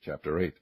Chapter 8.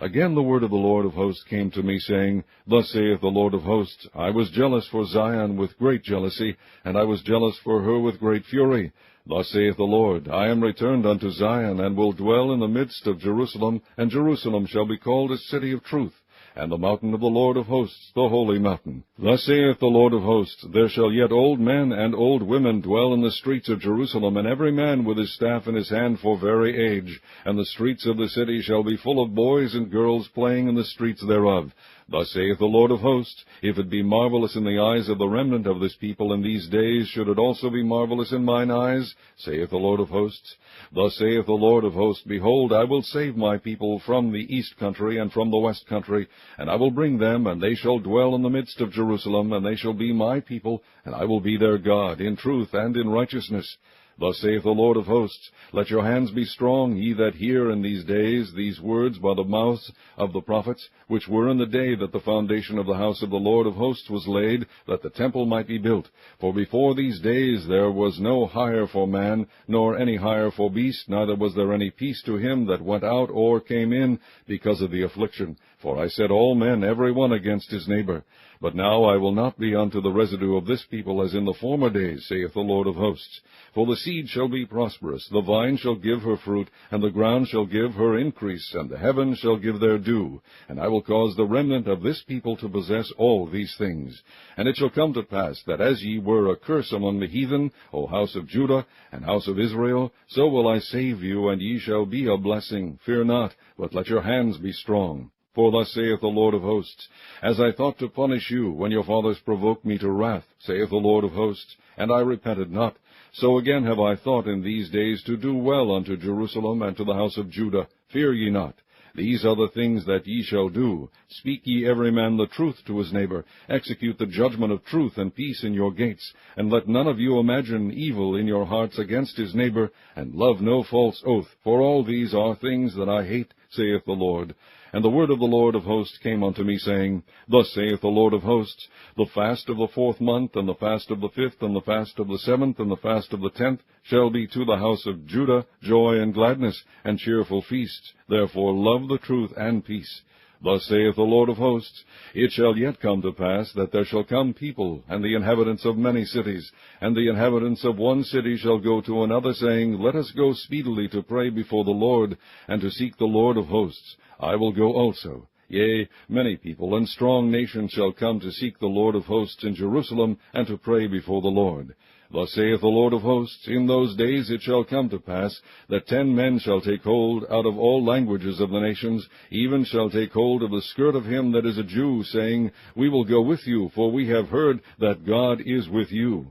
Again the word of the Lord of hosts came to me, saying, Thus saith the Lord of hosts, I was jealous for Zion with great jealousy, and I was jealous for her with great fury. Thus saith the Lord, I am returned unto Zion, and will dwell in the midst of Jerusalem, and Jerusalem shall be called a city of truth, and the mountain of the Lord of hosts, the holy mountain. Thus saith the Lord of hosts, There shall yet old men and old women dwell in the streets of Jerusalem, and every man with his staff in his hand for very age. And the streets of the city shall be full of boys and girls playing in the streets thereof. Thus saith the Lord of hosts, If it be marvelous in the eyes of the remnant of this people in these days, should it also be marvelous in mine eyes? Saith the Lord of hosts. Thus saith the Lord of hosts, Behold, I will save my people from the east country and from the west country, and I will bring them, and they shall dwell in the midst of Jerusalem, and they shall be my people, and I will be their God, in truth and in righteousness. Thus saith the Lord of hosts, Let your hands be strong, ye that hear in these days these words by the mouths of the prophets, which were in the day that the foundation of the house of the Lord of hosts was laid, that the temple might be built. For before these days there was no hire for man, nor any hire for beast, neither was there any peace to him that went out or came in, because of the affliction. For I set all men every one against his neighbor. But now I will not be unto the residue of this people as in the former days, saith the Lord of hosts. For the seed shall be prosperous, the vine shall give her fruit, and the ground shall give her increase, and the heavens shall give their dew. And I will cause the remnant of this people to possess all these things. And it shall come to pass, that as ye were a curse among the heathen, O house of Judah and house of Israel, so will I save you, and ye shall be a blessing. Fear not, but let your hands be strong. For thus saith the Lord of hosts, As I thought to punish you, when your fathers provoked me to wrath, saith the Lord of hosts, and I repented not, so again have I thought in these days to do well unto Jerusalem and to the house of Judah. Fear ye not. These are the things that ye shall do. Speak ye every man the truth to his neighbor. Execute the judgment of truth and peace in your gates. And let none of you imagine evil in your hearts against his neighbor, and love no false oath. For all these are things that I hate, saith the Lord. And the word of the Lord of hosts came unto me, saying, Thus saith the Lord of hosts, The fast of the 4th month, and the fast of the 5th, and the fast of the 7th, and the fast of the 10th, shall be to the house of Judah joy and gladness, and cheerful feasts. Therefore love the truth and peace. Thus saith the Lord of hosts, It shall yet come to pass, that there shall come people, and the inhabitants of many cities, and the inhabitants of one city shall go to another, saying, Let us go speedily to pray before the Lord, and to seek the Lord of hosts. I will go also. Yea, many people and strong nations shall come to seek the Lord of hosts in Jerusalem, and to pray before the Lord. Thus saith the Lord of hosts, In those days it shall come to pass, that 10 men shall take hold out of all languages of the nations, even shall take hold of the skirt of him that is a Jew, saying, We will go with you, for we have heard that God is with you.